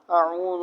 أعوذ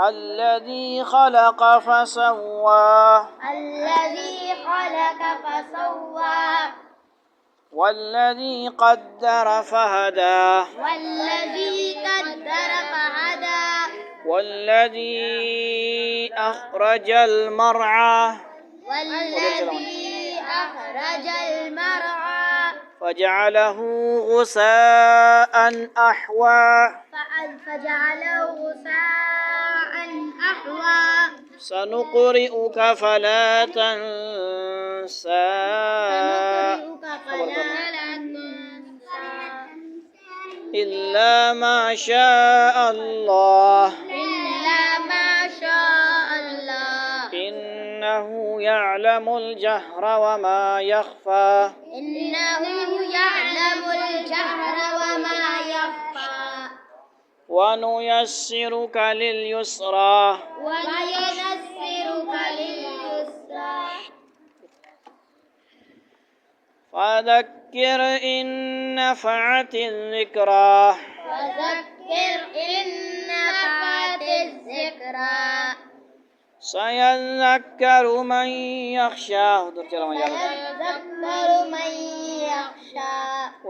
الذي خلق فسوى والذي قدر فهدى والذي أخرج المرعى فجعله غثاء أحوى سنقرئك فلا تنسى إلا ما شاء الله إنه يعلم الجهر وما يخفى ونيسرك لليسرى فذكر إن نفعت الذكرى سيذكر من يخشى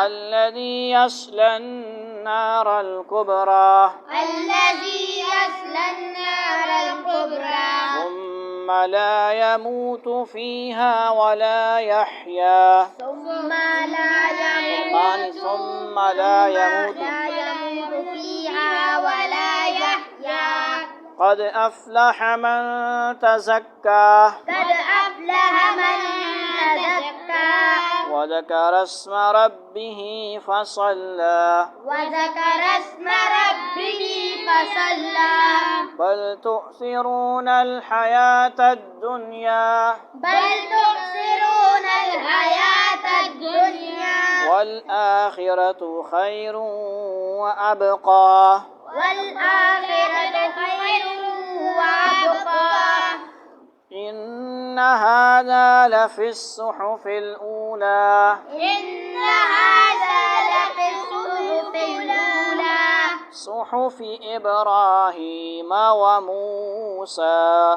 الذي يصلى النار الكبرى ثم لا يموت فيها ولا يحيا ثم لا يموت فيها ولا يحيا قد أفلح من تزكى وذكر اسم ربه فصلى بل تؤثرون الحياة الدنيا والآخرة خير وأبقى إن هذا لفي الصحف الأولى صحف إبراهيم وموسى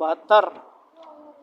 72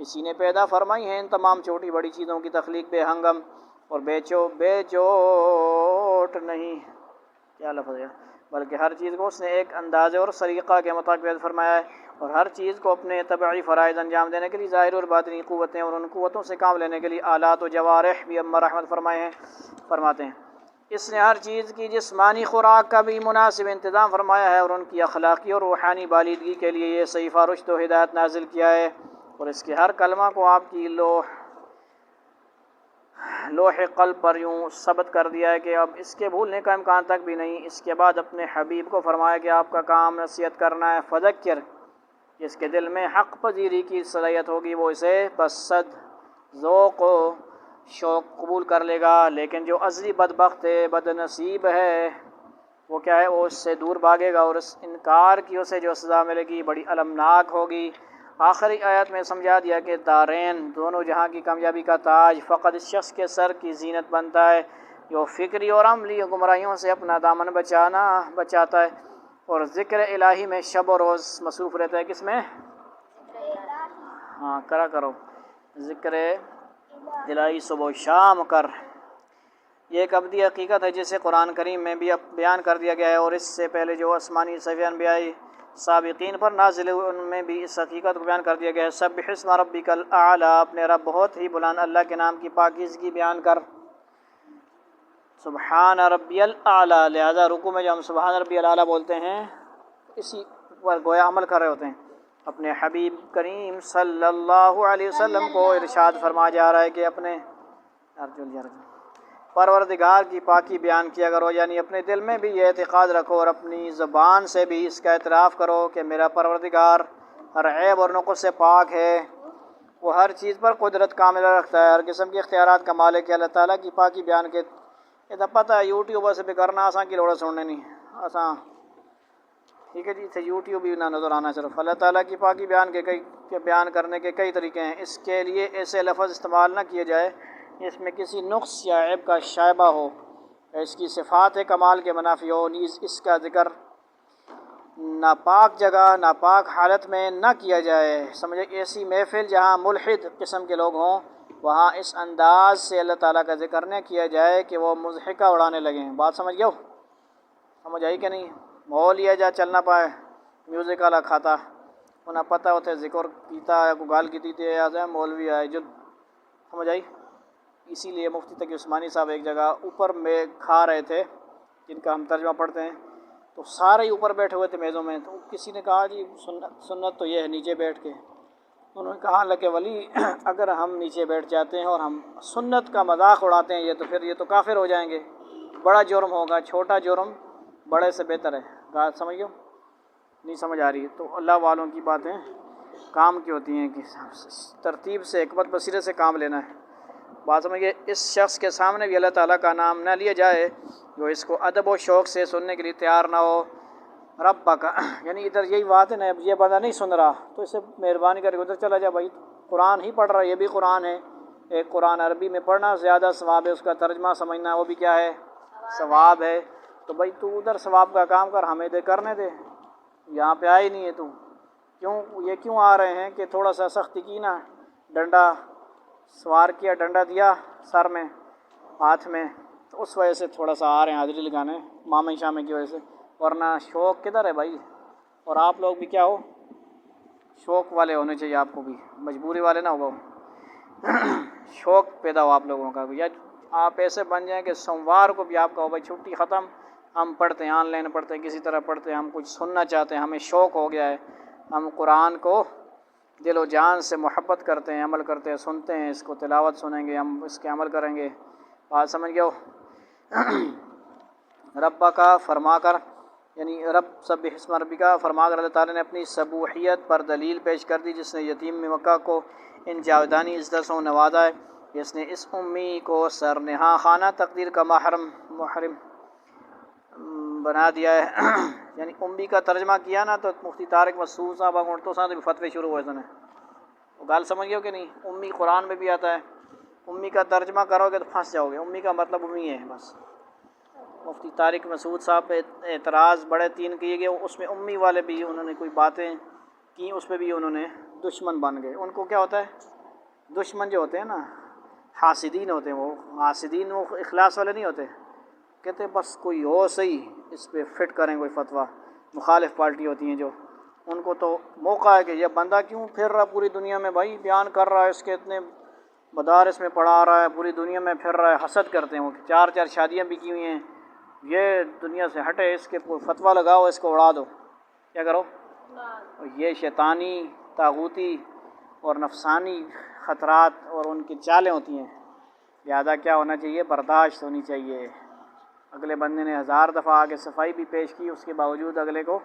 اسی نے پیدا فرمائی ہیں ان تمام چھوٹی بڑی چیزوں کی تخلیق بے ہنگم اور بے چوٹ نہیں، کیا لفظ ہے، بلکہ ہر چیز کو اس نے ایک اندازے اور سلیقہ کے مطابق پیدا فرمایا ہے، اور ہر چیز کو اپنے طبعی فرائض انجام دینے کے لیے ظاہر اور باطنی قوتیں اور ان قوتوں سے کام لینے کے لیے آلات و جوارح بھی اللہ رحمت فرماتے ہیں۔ اس نے ہر چیز کی جسمانی خوراک کا بھی مناسب انتظام فرمایا ہے اور ان کی اخلاقی اور روحانی بالیدگی کے لیے یہ صحیفہ رشد و ہدایت نازل کیا ہے، اور اس کے ہر کلمہ کو آپ کی لوح قلب پر یوں ثبت کر دیا ہے کہ اب اس کے بھولنے کا امکان تک بھی نہیں۔ اس کے بعد اپنے حبیب کو فرمایا کہ آپ کا کام نصیحت کرنا ہے، فذکر، جس کے دل میں حق پذیری کی صلاحیت ہوگی وہ اسے بصد ذوق و شوق قبول کر لے گا، لیکن جو ازلی بدبخت ہے، بد نصیب ہے، وہ کیا ہے، وہ اس سے دور بھاگے گا، اور اس انکار کی اسے جو سزا ملے گی بڑی المناک ہوگی۔ آخری آیت میں سمجھا دیا کہ دارین، دونوں جہاں کی کامیابی کا تاج فقط اس شخص کے سر کی زینت بنتا ہے جو فکری اور عملی گمراہیوں سے اپنا دامن بچاتا ہے اور ذکر الہی میں شب و روز مصروف رہتا ہے۔ کس میں؟ ہاں کرو ذکر الہی صبح و شام کر۔ یہ ایک ابدی حقیقت ہے جسے قرآن کریم میں بھی بیان کر دیا گیا ہے، اور اس سے پہلے جو آسمانی صحیفے انبیائی سابقین پر نازل ہوئے ان میں بھی اس حقیقت کو بیان کر دیا گیا ہے۔ سبح اسم ربک الاعلی، اپنے رب بہت ہی بلند اللہ کے نام کی پاکیزگی بیان کر۔ سبحان ربی الاعلی، لہذا رکوع میں جو ہم سبحان ربی الاعلی بولتے ہیں اسی پر گویا عمل کر رہے ہوتے ہیں۔ اپنے حبیب کریم صلی اللہ علیہ وسلم کو ارشاد فرمایا جا رہا ہے کہ اپنے پروردگار کی پاکی بیان کیا کرو، یعنی اپنے دل میں بھی یہ اعتقاد رکھو اور اپنی زبان سے بھی اس کا اعتراف کرو کہ میرا پروردگار ہر عیب اور نقص سے پاک ہے، وہ ہر چیز پر قدرت کاملہ رکھتا ہے، ہر قسم کے اختیارات کا مالک ہے۔ اللہ تعالیٰ کی پاکی بیان کے یہ تو پتہ ہے یوٹیوب سے بھی کرنا آسان کی لوڑا سننے نہیں آسان، ٹھیک ہے جی، اسے یوٹیوب بھی نہ نظر آنا صرف۔ اللہ تعالیٰ کی پاکی بیان کرنے کے کئی طریقے ہیں، اس کے لیے ایسے لفظ استعمال نہ کیے جائے اس میں کسی نقص یا عیب کا شائبہ ہو، اس کی صفات کمال کے منافی ہو، نیز اس کا ذکر ناپاک جگہ ناپاک حالت میں نہ کیا جائے۔ سمجھے، ایسی محفل جہاں ملحد قسم کے لوگ ہوں وہاں اس انداز سے اللہ تعالیٰ کا ذکر نہ کیا جائے کہ وہ مضحکہ اڑانے لگیں۔ بات سمجھ گئے ہو؟ سمجھ آئی کہ نہیں؟ ماحول یہ جا چل نہ پائے میوزک والا کھاتا انہیں پتہ ہوتا ہے ذکر کیتا ہے کو گال کی تھی یاد ہے مولوی آئے جو، سمجھ آئی؟ اسی لیے مفتی تقی عثمانی صاحب ایک جگہ اوپر میں کھا رہے تھے، جن کا ہم ترجمہ پڑھتے ہیں، تو سارے ہی اوپر بیٹھے ہوئے تھے میزوں میں، تو کسی نے کہا جی سنت تو یہ ہے نیچے بیٹھ کے۔ انہوں نے کہا لکہ ولی اگر ہم نیچے بیٹھ جاتے ہیں اور ہم سنت کا مذاق اڑاتے ہیں تو پھر یہ تو کافر ہو جائیں گے، بڑا جرم ہوگا، چھوٹا جرم بڑے سے بہتر ہے۔ بات سمجھ گئے؟ نہیں سمجھ آ رہی ہے تو اللہ والوں کی باتیں کام کی ہوتی ہیں کہ ترتیب سے حکمت بصیرت سے کام لینا ہے۔ بات سمجھئے، اس شخص کے سامنے بھی اللہ تعالیٰ کا نام نہ لیا جائے جو اس کو ادب و شوق سے سننے کے لیے تیار نہ ہو۔ رب کا یعنی ادھر یہی بات ہے نا، یہ بندہ نہیں سن رہا تو اسے مہربانی کر کے ادھر چلا جا، بھائی قرآن ہی پڑھ رہا ہے، یہ بھی قرآن ہے، ایک قرآن عربی میں پڑھنا زیادہ ثواب ہے، اس کا ترجمہ سمجھنا وہ بھی کیا ہے، ثواب ہے، تو بھائی تو ادھر ثواب کا کام کر، ہمیں دے کرنے دے، یہاں پہ آئی نہیں ہے تو یہ کیوں آ رہے ہیں کہ تھوڑا سا سختی کی نا، ڈنڈا سوار کیا، ڈنڈا دیا سر میں ہاتھ میں، تو اس وجہ سے تھوڑا سا آ رہے ہیں حاضری لگانے مامے شامے کی وجہ سے، ورنہ شوق کدھر ہے بھائی؟ اور آپ لوگ بھی کیا ہو، شوق والے ہونے چاہیے، آپ کو بھی مجبوری والے نہ ہو، شوق پیدا ہو آپ لوگوں کا بھی، یا آپ ایسے بن جائیں کہ سوموار کو بھی آپ کا ہو بھائی چھٹی ختم، ہم پڑھتے ہیں، آن لائن پڑھتے ہیں، کسی طرح پڑھتے ہیں، ہم کچھ سننا چاہتے ہیں، ہمیں شوق ہو گیا ہے، ہم قرآن کو دل و جان سے محبت کرتے ہیں، عمل کرتے ہیں، سنتے ہیں، اس کو تلاوت سنیں گے، ہم اس کے عمل کریں گے۔ بات سمجھ گئے ہو؟ رب کا فرما کر، یعنی رب سبح اسم ربک فرما کر اللہ تعالیٰ نے اپنی سبوحیت پر دلیل پیش کر دی، جس نے یتیم مکہ کو ان جاودانی عزتوں نوازا ہے، جس نے اس امی کو سرنہاں خانہ تقدیر کا محرم بنا دیا ہے۔ یعنی امی کا ترجمہ کیا نا تو مفتی طارق مسعود صاحب اگنٹو صاحب بھی فتوے شروع ہوئے سنے، وہ گال سمجھ گئے ہو کہ نہیں؟ امی قرآن میں بھی آتا ہے، امی کا ترجمہ کرو گے تو پھنس جاؤ گے، امی کا مطلب امی ہے بس۔ مفتی طارق مسعود صاحب پہ اعتراض بڑے 3 کیے گئے، اس میں امی والے بھی انہوں نے کوئی باتیں کی، اس پہ بھی انہوں نے دشمن بن گئے. ان کو کیا ہوتا ہے؟ دشمن جو ہوتے ہیں نا حاسدین ہوتے ہیں، وہ حاسدین وہ اخلاص والے نہیں ہوتے، کہتے ہیں بس کوئی ہو صحیح اس پہ فٹ کریں کوئی فتویٰ. مخالف پارٹی ہوتی ہیں جو، ان کو تو موقع ہے کہ یہ بندہ کیوں پھر رہا پوری دنیا میں، بھائی بیان کر رہا ہے، اس کے اتنے مدارس میں پڑھا رہا ہے، پوری دنیا میں پھر رہا ہے. حسد کرتے ہیں وہ، 4 شادیاں بھی کی ہوئی ہیں، یہ دنیا سے ہٹے، اس کے فتویٰ لگاؤ، اس کو اڑا دو. کیا کرو؟ یہ شیطانی طاغوتی اور نفسانی خطرات اور ان کی چالیں ہوتی ہیں. لہذا کیا ہونا چاہیے؟ برداشت ہونی چاہیے. اگلے بندے نے 1000 دفعہ آگے صفائی بھی پیش کی، اس کے باوجود اگلے کو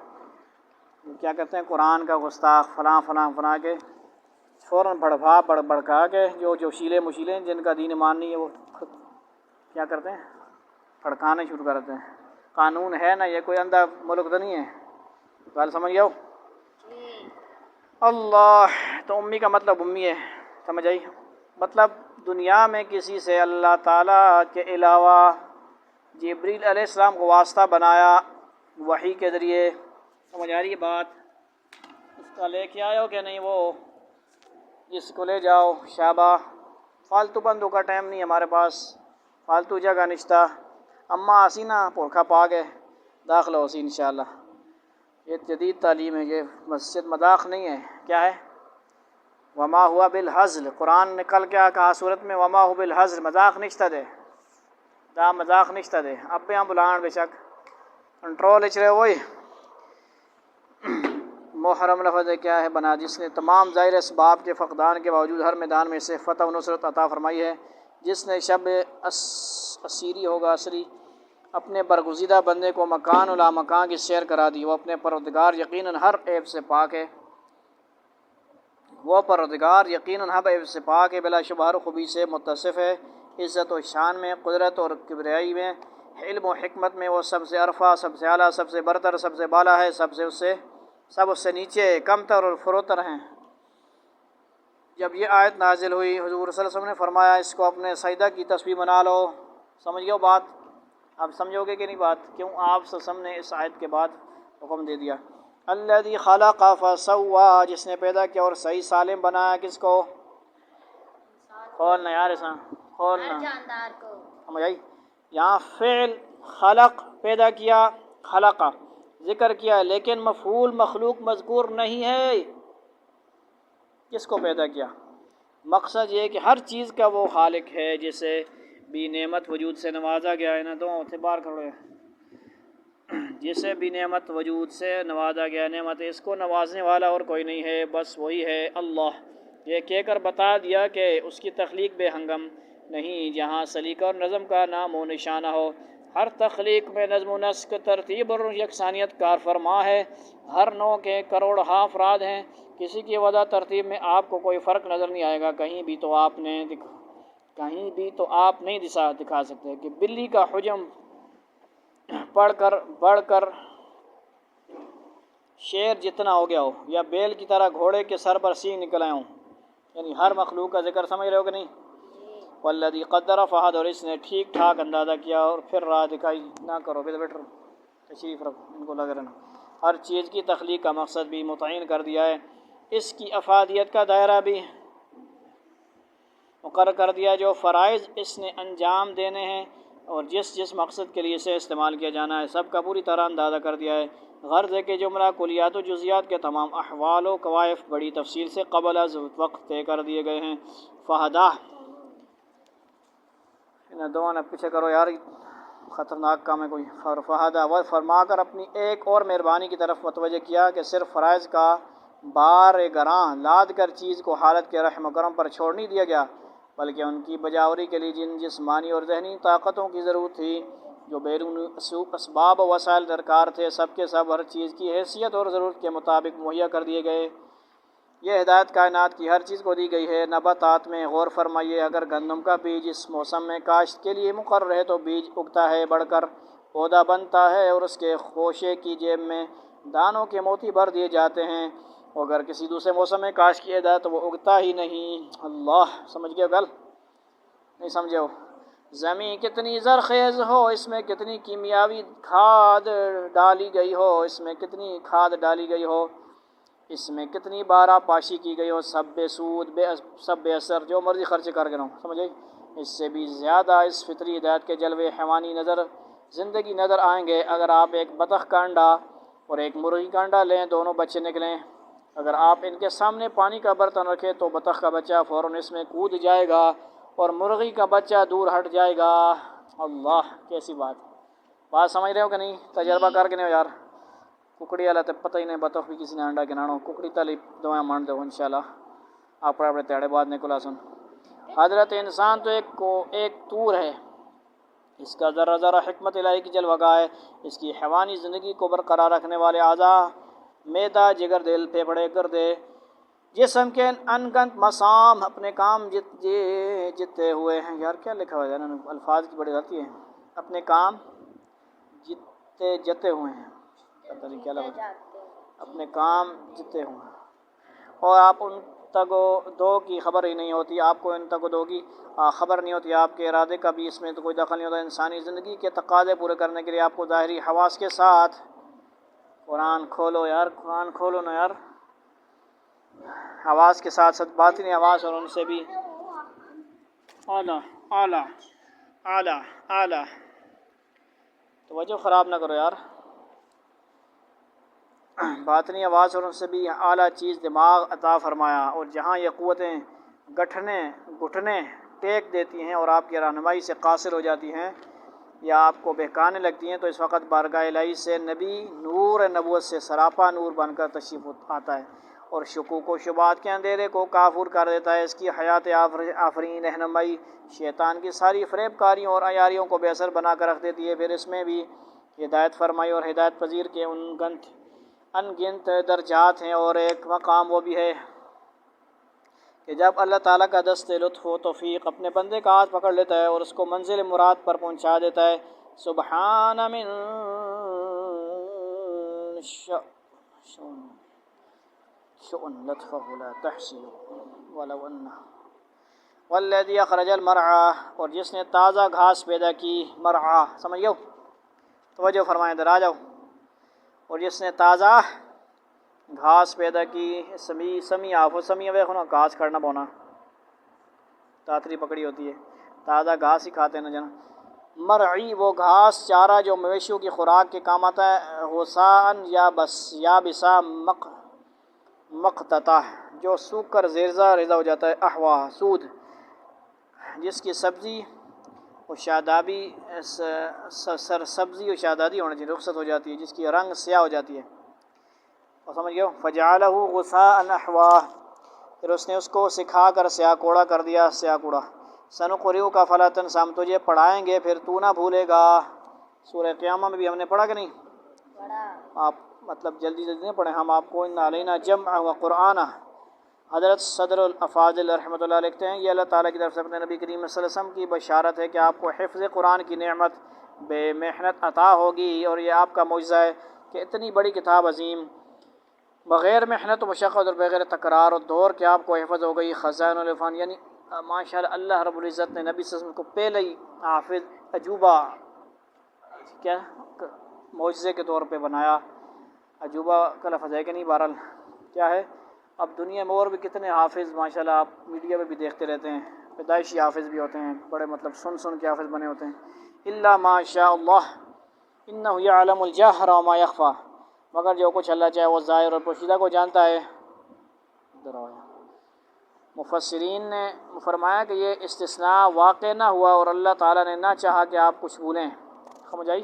کیا کہتے ہیں؟ قرآن کا گستاخ فلاں فلاں فلاں کے فوراً بڑھکا کے جو شیلے مشیلے جن کا دین ایمان نہیں ہے وہ کیا کرتے ہیں؟ پھڑکانے شروع کرتے ہیں. قانون ہے نا، یہ کوئی اندھا ملک تو نہیں ہے. بات سمجھ گئے ہو؟ اللہ تو امی کا مطلب امی ہے، سمجھ آئی؟ مطلب دنیا میں کسی سے اللہ تعالیٰ کے علاوہ جبریل علیہ السلام کو واسطہ بنایا وحی کے ذریعے. سمجھ آ رہی ہے بات؟ اس کا لے کے آئے ہو کہ نہیں؟ وہ جس کو لے جاؤ شابہ. فالتو بندوں کا ٹائم نہیں ہمارے پاس، فالتو جگہ نشتہ. اماں حسینہ پورکھا پا گئے، داخلہ ہوسی انشاءاللہ. یہ جدید تعلیم ہے، یہ مسجد مذاق نہیں ہے. کیا ہے؟ وما ہوا بالحزل. قرآن نے کل کیا کہا صورت میں؟ وما ہوا بالحزل، مذاق نشتہ دے، دا مذاق نشتہ دے. اب یہاں بلان بے شک کنٹرول اچ رہے وہی محرم لفظ کیا ہے؟ بنا جس نے تمام ظاہر اسباب کے فقدان کے باوجود ہر میدان میں سے فتح و نصرت عطا فرمائی ہے. جس نے شب اسیری ہوگا اسری اپنے برگزیدہ بندے کو مکان و لامکان کی سیر کرا دی. وہ اپنے پروردگار یقیناً ہر عیب سے پاک ہے، وہ پروردگار یقیناً ہر عیب سے پاک ہے، بلا شبہ ہر خوبی سے متصف ہے. عزت و شان میں، قدرت اور کبریائی میں، علم و حکمت میں وہ سب سے عرفہ، سب سے اعلیٰ، سب سے برتر، سب سے بالا ہے. سب اس سے نیچے، کمتر اور فروتر ہیں. جب یہ آیت نازل ہوئی حضور صلی اللہ علیہ وسلم نے فرمایا اس کو اپنے سجدہ کی تسبیح بنا لو. سمجھ گئے بات؟ اب سمجھو گے کہ نہیں بات؟ کیوں آپ صلی اللہ علیہ وسلم نے اس آیت کے بعد حکم دے دیا؟ الذی خلق فسوا، جس نے پیدا کیا اور صحیح سالم بنایا. کس کو؟ کھولنا یار، اساں کھولنا، سمجھ آئی؟ یہاں فعل خلق پیدا کیا، خلق ذکر کیا، لیکن مفعول مخلوق مذکور نہیں ہے. کس کو پیدا کیا؟ مقصد یہ ہے کہ ہر چیز کا وہ خالق ہے، جسے بھی نعمت وجود سے نوازا گیا ہے نا. دو اعتبار کھڑے، جسے بھی نعمت وجود سے نوازا گیا، نعمت اس کو نوازنے والا اور کوئی نہیں ہے، بس وہی ہے اللہ. یہ کہہ کر بتا دیا کہ اس کی تخلیق بے ہنگم نہیں، جہاں سلیقہ اور نظم کا نام و نشانہ ہو. ہر تخلیق میں نظم و نسق، ترتیب اور یکسانیت کار فرما ہے. ہر نوع کے کروڑ افراد ہیں، کسی کی وضع ترتیب میں آپ کو کوئی فرق نظر نہیں آئے گا. کہیں بھی تو آپ نہیں دکھا سکتے کہ بلی کا حجم بڑھ کر شیر جتنا ہو گیا ہو، یا بیل کی طرح گھوڑے کے سر پر سینگ نکل آئے ہوں. یعنی ہر مخلوق کا ذکر سمجھ رہے ہو کہ نہیں؟ والذی قدر فہد، اور اس نے ٹھیک ٹھاک اندازہ کیا اور پھر راہ دکھائی. نہ کرو بیٹر تشریف رکھو، ان کو لگ رہنا. ہر چیز کی تخلیق کا مقصد بھی متعین کر دیا ہے، اس کی افادیت کا دائرہ بھی مقرر کر دیا. جو فرائض اس نے انجام دینے ہیں اور جس مقصد کے لیے اسے استعمال کیا جانا ہے، سب کا پوری طرح اندازہ کر دیا ہے. غرض ہے کہ جملہ کلیات و جزیات کے تمام احوال و کوائف بڑی تفصیل سے قبل از وقت طے کر دیے گئے ہیں. فہدہ، انہیں دونوں نے پیچھے کرو یار، خطرناک کام ہے کوئی. فہدہ و فرما کر اپنی ایک اور مہربانی کی طرف متوجہ کیا کہ صرف فرائض کا بار گراں لاد کر چیز کو حالت کے رحم و کرم پر چھوڑ نہیں دیا گیا، بلکہ ان کی بجاوری کے لیے جن جسمانی اور ذہنی طاقتوں کی ضرورت تھی، جو بیرون اسباب و وسائل درکار تھے، سب کے سب ہر چیز کی حیثیت اور ضرورت کے مطابق مہیا کر دیے گئے. یہ ہدایت کائنات کی ہر چیز کو دی گئی ہے. نباتات میں غور فرمائیے، اگر گندم کا بیج اس موسم میں کاشت کے لیے مقرر ہے تو بیج اگتا ہے، بڑھ کر پودا بنتا ہے اور اس کے خوشے کی جیب میں دانوں کے موتی بھر دیے جاتے ہیں. اگر کسی دوسرے موسم میں کاشت کیا جائے تو وہ اگتا ہی نہیں. اللہ سمجھ گئے گل؟ نہیں سمجھے ہو؟ زمین کتنی زرخیز ہو، اس میں کتنی کیمیاوی کھاد ڈالی گئی ہو، اس میں کتنی کھاد ڈالی گئی ہو، اس میں کتنی بار پاشی کی گئی ہو، سب بے سود سب بے اثر، جو مرضی خرچ کر کے رہو، سمجھے؟ اس سے بھی زیادہ اس فطری ہدایت کے جلوے حیوانی زندگی نظر آئیں گے اگر آپ ایک بطخ کا انڈا اور ایک مرغی کا انڈا لیں، دونوں بچے نکلیں، اگر آپ ان کے سامنے پانی کا برتن رکھیں تو بطخ کا بچہ فوراً اس میں کود جائے گا اور مرغی کا بچہ دور ہٹ جائے گا۔ اللہ، کیسی بات سمجھ رہے ہو کہ نہیں؟ تجربہ کر کے نہیں ہو یار، ککڑی والا تو پتہ ہی نہیں، بطخ بھی کسی نے انڈا گنانا، ککڑی تلی دوائیں مان دو انشاءاللہ آپ اپنے تیڑے بعد نکلا سن۔ حضرت انسان تو ایک طور ہے، اس کا ذرہ ذرہ حکمت الہی کی جلوہ گاہ ہے، اس کی حیوانی زندگی کو برقرار رکھنے والے اعضاء معدہ، جگر، دل، پھیپھڑے، گردے، جسم کے انگنت مسام اپنے کام جتے ہوئے ہیں۔ یار کیا لکھا ہوا ہے، الفاظ کی بڑی غلطی ہے، اپنے کام جتے ہوئے ہیں، پتہ نہیں کیا لفظ، اپنے کام جتے ہوئے ہیں، اور آپ ان تک دو کی خبر ہی نہیں ہوتی، آپ کو ان تک دو کی خبر نہیں ہوتی، آپ کے ارادے کا بھی اس میں تو کوئی دخل نہیں ہوتا۔ انسانی زندگی کے تقاضے پورے کرنے کے لیے آپ کو ظاہری حواس کے ساتھ، قرآن کھولو یار، قرآن کھولو نا یار، حواس کے ساتھ ساتھ باطنی حواس اور ان سے بھی اعلیٰ اعلیٰ اعلیٰ اعلیٰ، توجہ خراب نہ کرو یار، باطنی آواز اور ان سے بھی اعلیٰ چیز دماغ عطا فرمایا، اور جہاں یہ قوتیں گھٹنے ٹیک دیتی ہیں اور آپ کی رہنمائی سے قاصر ہو جاتی ہیں یا آپ کو بہکانے لگتی ہیں، تو اس وقت بارگاہ الہی سے نبی نور نبوت سے سراپا نور بن کر تشریف آتا ہے اور شکوک و شبہات کے اندھیرے کو کافور کر دیتا ہے۔ اس کی حیات آفرین رہنمائی شیطان کی ساری فریب کاریوں اور عیاریوں کو بے اثر بنا کر رکھ دیتی ہے۔ پھر اس میں بھی ہدایت فرمائی اور ہدایت پذیر کے انگنت درجات ہیں، اور ایک مقام وہ بھی ہے کہ جب اللہ تعالیٰ کا دست لطف و توفیق اپنے بندے کا ہاتھ پکڑ لیتا ہے اور اس کو منزل مراد پر پہنچا دیتا ہے، سبحان من شؤن لطفہ لا تحصی ولو انہ والذی اخرج المرعى، اور جس نے تازہ گھاس پیدا کی، مرعا سمجھ گئے ہو؟ توجہ فرمائیں، ادھر آ جاؤ، اور جس نے تازہ گھاس پیدا کی، سمیہ ویخونا گھاس کھڑنا بونا، تاتری پکڑی ہوتی ہے، تازہ گھاس ہی کھاتے ہیں نا جنا۔ مرعی وہ گھاس چارہ جو مویشیوں کی خوراک کے کام آتا ہے، غسان یا بسا مقتطع جو سوکھ کر ریزہ ہو جاتا ہے، احوا سود، جس کی سبزی و شادابی سبزی و شادابی ہونا چاہیے، رخصت ہو جاتی ہے، جس کی رنگ سیاہ ہو جاتی ہے، اور سمجھ گئے ہو؟ فجعلہ غثاء احوا، پھر اس نے اس کو سکھا کر سیاہ کوڑا کر دیا، سیاہ کوڑا۔ سنقرئک فلا تنسیٰ، ہم تجھے پڑھائیں گے پھر تو نہ بھولے گا۔ سورہ قیامہ میں بھی ہم نے پڑھا کہ نہیں؟ آپ مطلب جلدی نہیں پڑھیں، ہم آپ کو ان علینا جمع و قرآن۔ حضرت صدر الافاضل رحمۃ اللہ لکھتے ہیں، یہ اللہ تعالیٰ کی طرف سے اپنے نبی کریم صلی اللہ علیہ وسلم کی بشارت ہے کہ آپ کو حفظ قرآن کی نعمت بے محنت عطا ہوگی، اور یہ آپ کا معجزہ ہے کہ اتنی بڑی کتاب عظیم بغیر محنت و مشقت اور بغیر تکرار و دور کے آپ کو حفظ ہو گئی۔ خزائن العرفان، یعنی ماشاءاللہ اللہ رب العزت نے نبی صلی اللہ علیہ وسلم کو پہلے ہی حافظ عجوبہ کیا معجزے کے طور پہ بنایا۔ عجوبہ کا لفظ ہے کہ نہیں؟ بہرحال کیا ہے، اب دنیا میں اور بھی کتنے حافظ ماشاءاللہ آپ میڈیا میں بھی دیکھتے رہتے ہیں، پیدائشی حافظ بھی ہوتے ہیں، بڑے مطلب سن کے حافظ بنے ہوتے ہیں۔ الا ما شاء اللہ انہ یعلم الجہر وما یخفی، مگر جو کچھ اللہ چاہے وہ ظاہر اور پوشیدہ کو جانتا ہے۔ مفسرین نے فرمایا کہ یہ استثناء واقع نہ ہوا اور اللہ تعالیٰ نے نہ چاہا کہ آپ کچھ بھولیں، سمجھ آئی؟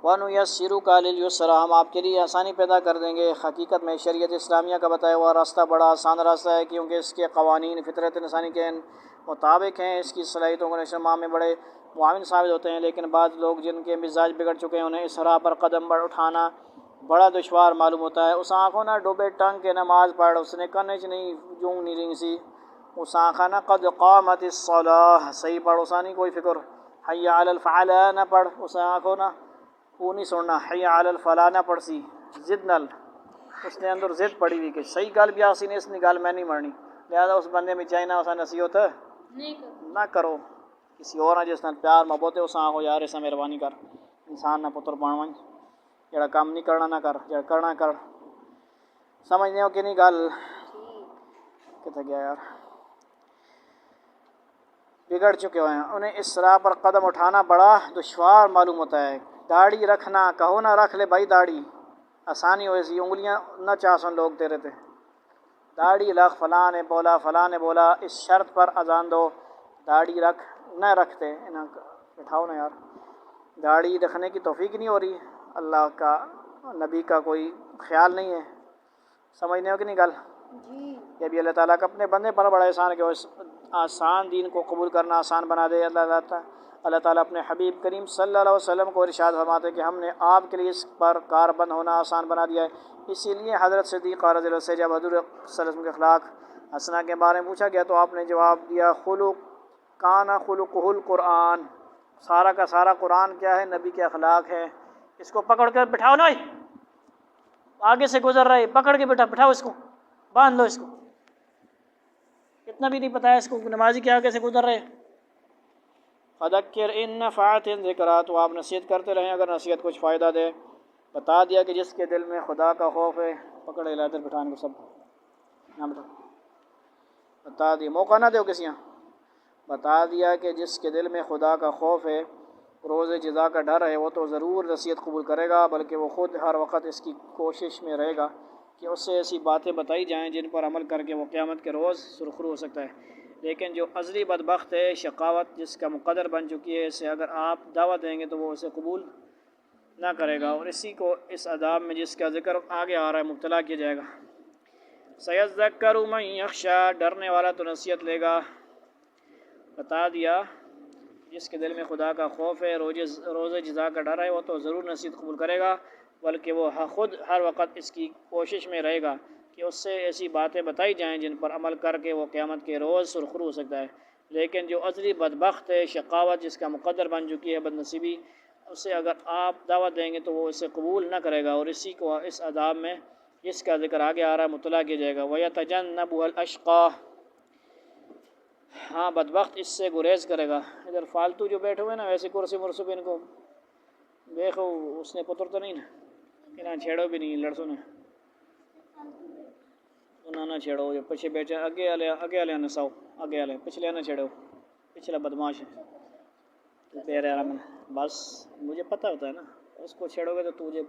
وَنُيَسِّرُكَ لِلْيُسْرَىٰ، ہم آپ کے لیے آسانی پیدا کر دیں گے۔ حقیقت میں شریعت اسلامیہ کا بتایا ہوا راستہ بڑا آسان راستہ ہے، کیونکہ اس کے قوانین فطرت انسانی کے مطابق ہیں، اس کی صلاحیتوں کو نشر میں بڑے معاون ثابت ہوتے ہیں، لیکن بعض لوگ جن کے مزاج بگڑ چکے ہیں انہیں اس راہ پر قدم اٹھانا بڑا دشوار معلوم ہوتا ہے۔ اس آنکھوں نہ ڈوبے ٹنگ کے نماز پڑھ، اس نے کنے چ نہیں جونگ نہیں رنگ سی، اس آنکھا نہ قد قامت الصلاۃ صحیح پڑھ، اسا نہیں کوئی فکر، حی علی الفلاح نہ پڑھ، اس آنکھوں نہ وہ نہیں سننا، حی علی الفلاح نہ پڑھ سی، ضد نل، اس نے اندر ضد پڑی ہوئی کہ صحیح گل بھی آسی نے اس نے گل میں نہیں مرنی، لہذا اس بندے میں چاہیے نہ اسا نصیحت نہ کرو، کسی اور نہ جس نال پیار محبت ہے اس آنکھو یار اسا مہربانی کر، انسان نہ پتر بن ون، جڑا کام نہیں کرنا نہ کر، جڑا کرنا کر۔ سمجھنے ہو کہ نہیں گل کتنے گیا یار بگڑ چکے ہوئے ہیں. انہیں اس راہ پر قدم اٹھانا بڑا دشوار معلوم ہوتا ہے. داڑھی رکھنا کہو نہ رکھ لے بھائی داڑھی آسانی ہو ایسی انگلیاں نہ چاسن لوگ تیرے تھے داڑھی رکھ فلاں نے بولا اس شرط پر اذان دو داڑھی رکھ نہ رکھتے انہیں بٹھاؤ نا یار داڑھی رکھنے کی توفیق نہیں ہو رہی اللہ کا نبی کا کوئی خیال نہیں ہے. سمجھنے ہو کہ نہیں گل یہ بھی اللہ تعالیٰ کا اپنے بندے پر بڑا احسان ہے کہ وہ اس آسان دین کو قبول کرنا آسان بنا دے. اللہ تعالیٰ اپنے حبیب کریم صلی اللہ علیہ وسلم کو ارشاد فرماتے ہیں کہ ہم نے آپ کے لیے اس پر کاربند ہونا آسان بنا دیا ہے. اسی لیے حضرت صدیق رضی اللہ عنہ سے جب حضور صلی اللہ علیہ وسلم کے اخلاق حسنہ کے بارے میں پوچھا گیا تو آپ نے جواب دیا خلقہ القرآن سارا کا سارا قرآن کیا ہے نبی کے اخلاق ہے. اس کو پکڑ کر بٹھاؤ نا آگے سے گزر رہے پکڑ کے بٹھاؤ اس کو باندھ لو اس کو اتنا بھی نہیں پتہ ہے اس کو نمازی کے آگے سے گزر رہے. فذکر ان نفعت الذکریٰ تو آپ نصیحت کرتے رہیں اگر نصیحت کچھ فائدہ دے. بتا دیا کہ جس کے دل میں خدا کا خوف ہے پکڑے لا ادھر بٹھانے کو سب نہ بٹھا بتا دیا موقع نہ دو کسی یہاں بتا دیا کہ جس کے دل میں خدا کا خوف ہے روز جزا کا ڈر ہے وہ تو ضرور نصیحت قبول کرے گا بلکہ وہ خود ہر وقت اس کی کوشش میں رہے گا کہ اس سے ایسی باتیں بتائی جائیں جن پر عمل کر کے وہ قیامت کے روز سرخرو ہو سکتا ہے. لیکن جو ازلی بدبخت ہے شقاوت جس کا مقدر بن چکی ہے اسے اگر آپ دعوت دیں گے تو وہ اسے قبول نہ کرے گا اور اسی کو اس عذاب میں جس کا ذکر آگے آ رہا ہے مبتلا کیا جائے گا. سیذکر من یخشی ڈرنے والا تو نصیحت لے گا. بتا دیا جس کے دل میں خدا کا خوف ہے روز جزا کا ڈر ہے وہ تو ضرور نصیحت قبول کرے گا بلکہ وہ خود ہر وقت اس کی کوشش میں رہے گا کہ اس سے ایسی باتیں بتائی جائیں جن پر عمل کر کے وہ قیامت کے روز سرخرو ہو سکتا ہے. لیکن جو ازلی بدبخت ہے شقاوت جس کا مقدر بن چکی ہے بدنصیبی اسے اگر آپ دعوت دیں گے تو وہ اسے قبول نہ کرے گا اور اسی کو اس عذاب میں جس کا ذکر آگے آ رہا ہے مطلع کیا جائے گا. وَيَتَجَنَّبُهَا الْأَشْقَى ہاں بدبخت اس سے گریز کرے گا. ادھر فالتو جو بیٹھے ہوئے نا ویسے کرسی مرسی پہ ان کو دیکھو اس نے پتر تو نہیں نا انہیں چھیڑو بھی نہیں لڑسوں نے انہیں نہ چھیڑو جو پیچھے بیٹھے آگے والے نساؤ آگے والے پچھلے نہ چھیڑو پچھلا بدماش ہے پیرے آرام بس مجھے پتہ ہوتا ہے نا اس کو چھیڑو گے تو تجھے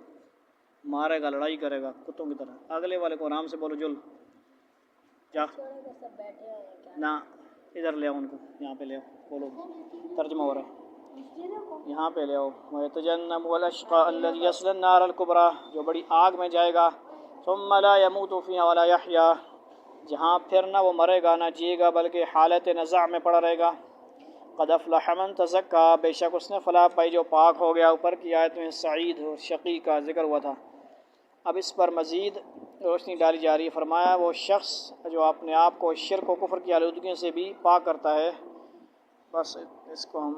مارے گا لڑائی کرے گا کتوں کی طرح. اگلے والے کو آرام سے بولو جل کیا نہ ادھر لے آؤ ان کو یہاں پہ لے آؤ بولو ترجمہ ہو رہا ہے یہاں پہ لے آؤ. وَيَتَجَنَّبُهَا الْأَشْقَى الَّذِي يَصْلَى النَّارَ الْكُبْرَى جو بڑی آگ میں جائے گا. ثُمَّ لَا يَمُوتُ فِيهَا وَلَا يَحْيَا جہاں پھر نہ وہ مرے گا نہ جیے گا بلکہ حالت نزاع میں پڑا رہے گا. قَدْ أَفْلَحَ مَن تَزَكَّىٰ بے شک اس نے فلاح پائی جو پاک ہو گیا. اوپر کی آیت میں سعید اور شقی کا ذکر ہوا تھا. اب اس پر مزید روشنی ڈالی جا رہی ہے. فرمایا وہ شخص جو اپنے آپ کو شرک و کفر کی آلودگیوں سے بھی پاک کرتا ہے. بس اس کو ہم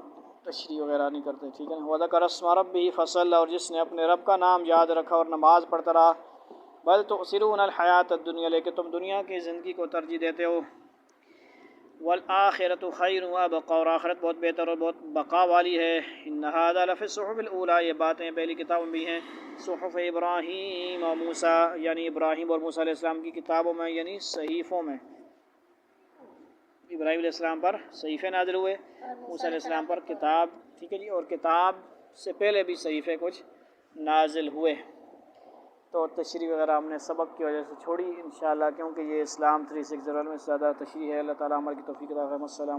تشریح وغیرہ نہیں کرتے ٹھیک ہے نا. وَذَكَرَ اسْمَ رَبِّهِ فَصَلَّى اور جس نے اپنے رب کا نام یاد رکھا اور نماز پڑھتا رہا. بل تؤثرون الحیات الدنیا لیکن تم دنیا کی زندگی کو ترجیح دیتے ہو. والآخرۃ خیر وابقیٰ اور آخرت بہت بہتر اور بہت بقا والی ہے. ان ھذا لفی الصحف الاولی یہ باتیں پہلی کتابوں میں بھی ہیں. صحف ابراہیم و موسیٰ یعنی ابراہیم اور موسیٰ علیہ السلام کی کتابوں میں یعنی صحیفوں میں. ابراہیم علیہ السلام پر صحیفے نازل ہوئے موسیٰ علیہ السلام پر کتاب ٹھیک ہے جی اور کتاب سے پہلے بھی صحیفے کچھ نازل ہوئے. تو تشریح وغیرہ ہم نے سبق کی وجہ سے چھوڑی انشاءاللہ کیونکہ یہ اسلام 360 میں زیادہ تشریح ہے. اللہ تعالیٰ عمل کی توفیق عطا فرمائے. السلام